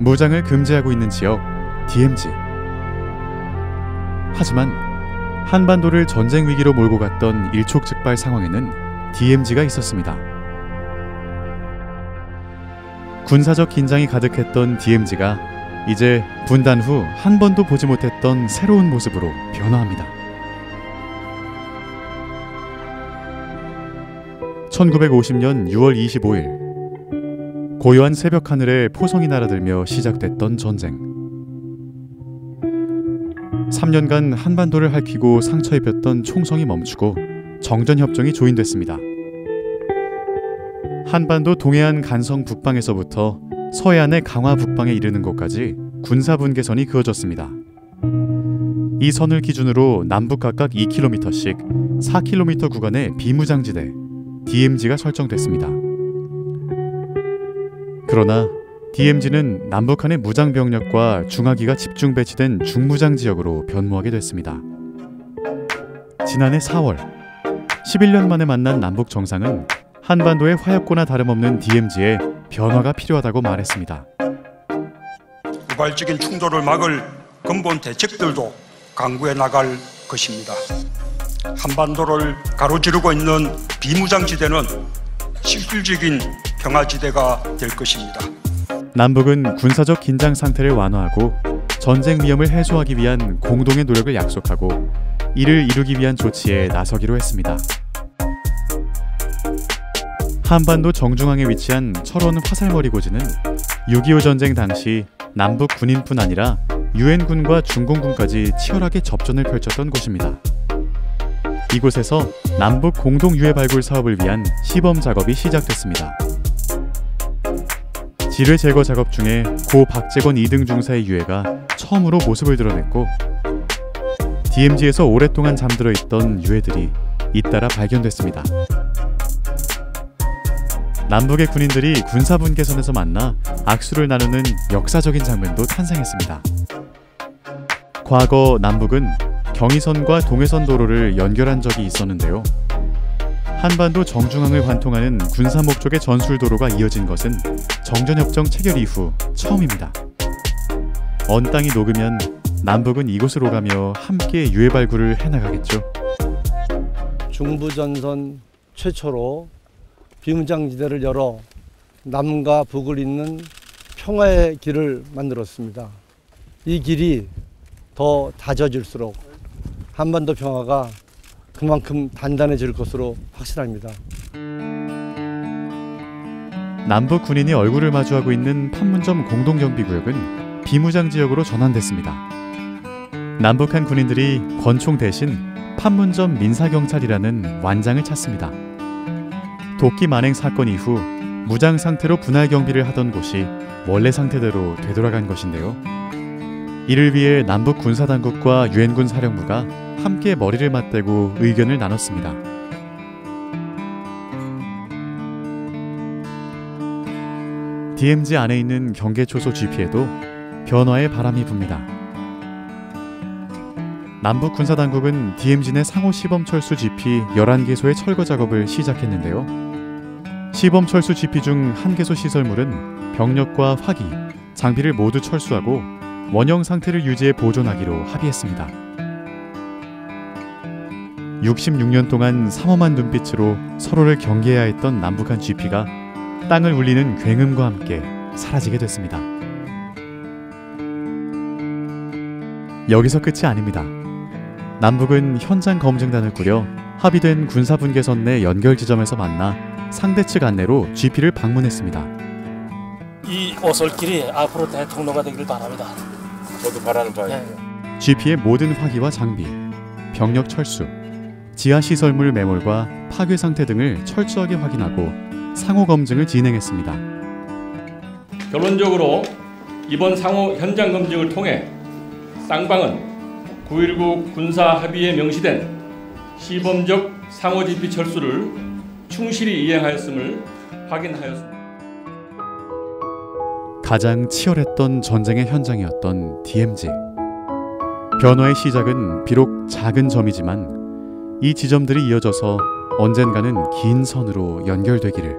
무장을 금지하고 있는 지역 DMZ. 하지만 한반도를 전쟁 위기로 몰고 갔던 일촉즉발 상황에는 DMZ가 있었습니다. 군사적 긴장이 가득했던 DMZ가 이제 분단 후 한 번도 보지 못했던 새로운 모습으로 변화합니다. 1950년 6월 25일 고요한 새벽 하늘에 포성이 날아들며 시작됐던 전쟁. 3년간 한반도를 핥히고 상처 입혔던 총성이 멈추고 정전협정이 조인됐습니다. 한반도 동해안 간성 북방에서부터 서해안의 강화 북방에 이르는 곳까지 군사분계선이 그어졌습니다. 이 선을 기준으로 남북 각각 2km씩 4km 구간의 비무장지대 DMZ가 설정됐습니다. 그러나 DMZ는 남북한의 무장병력과 중화기가 집중 배치된 중무장 지역으로 변모하게 됐습니다. 지난해 4월 11년 만에 만난 남북 정상은 한반도의 화약고나 다름없는 DMZ에 변화가 필요하다고 말했습니다. 우발적인 충돌을 막을 근본 대책들도 강구해 나갈 것입니다. 한반도를 가로지르고 있는 비무장지대는 실질적인 평화지대가 될 것입니다. 남북은 군사적 긴장 상태를 완화하고 전쟁 위험을 해소하기 위한 공동의 노력을 약속하고 이를 이루기 위한 조치에 나서기로 했습니다. 한반도 정중앙에 위치한 철원 화살머리 고지는 6.25 전쟁 당시 남북 군인뿐 아니라 유엔군과 중공군까지 치열하게 접전을 펼쳤던 곳입니다. 이곳에서 남북 공동 유해 발굴 사업을 위한 시범 작업이 시작됐습니다. 지뢰 제거 작업 중에 고 박재권 2등 중사의 유해가 처음으로 모습을 드러냈고 DMZ에서 오랫동안 잠들어 있던 유해들이 잇따라 발견됐습니다. 남북의 군인들이 군사분계선에서 만나 악수를 나누는 역사적인 장면도 탄생했습니다. 과거 남북은 경의선과 동해선 도로를 연결한 적이 있었는데요. 한반도 정중앙을 관통하는 군사 목적의 전술도로가 이어진 것은 정전협정 체결 이후 처음입니다. 언 땅이 녹으면 남북은 이곳으로 가며 함께 유해 발굴을 해나가겠죠. 중부전선 최초로 비무장지대를 열어 남과 북을 잇는 평화의 길을 만들었습니다. 이 길이 더 다져질수록 한반도 평화가 그만큼 단단해질 것으로 확신합니다. 남북 군인이 얼굴을 마주하고 있는 판문점 공동경비구역은 비무장 지역으로 전환됐습니다. 남북한 군인들이 권총 대신 판문점 민사경찰이라는 완장을 찾습니다. 도끼 만행 사건 이후 무장 상태로 분할 경비를 하던 곳이 원래 상태대로 되돌아간 것인데요. 이를 위해 남북 군사당국과 유엔군 사령부가 함께 머리를 맞대고 의견을 나눴습니다. DMZ 안에 있는 경계초소 GP에도 변화의 바람이 붑니다. 남북 군사당국은 DMZ 내 상호 시범철수 GP 11개소의 철거 작업을 시작했는데요. 시범철수 GP 중 1개소 시설물은 병력과 화기, 장비를 모두 철수하고 원형 상태를 유지해 보존하기로 합의했습니다. 66년 동안 삼엄한 눈빛으로 서로를 경계해야 했던 남북한 GP가 땅을 울리는 굉음과 함께 사라지게 됐습니다. 여기서 끝이 아닙니다. 남북은 현장 검증단을 꾸려 합의된 군사분계선 내 연결 지점에서 만나 상대 측 안내로 GP를 방문했습니다. 이 오솔길이 앞으로 대통로가 되기를 바랍니다. 저도 바라는 바입니다. GP의 모든 화기와 장비, 병력 철수, 지하 시설물 매몰과 파괴 상태 등을 철저하게 확인하고 상호 검증을 진행했습니다. 결론적으로 이번 상호 현장 검증을 통해 쌍방은 9.19 군사 합의에 명시된 시범적 상호 GP 철수를 충실히 이행하였음을 확인하였습니다. 가장 치열했던 전쟁의 현장이었던 DMZ. 변화의 시작은 비록 작은 점이지만 이 지점들이 이어져서 언젠가는 긴 선으로 연결되기를,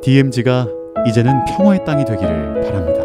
DMZ가 이제는 평화의 땅이 되기를 바랍니다.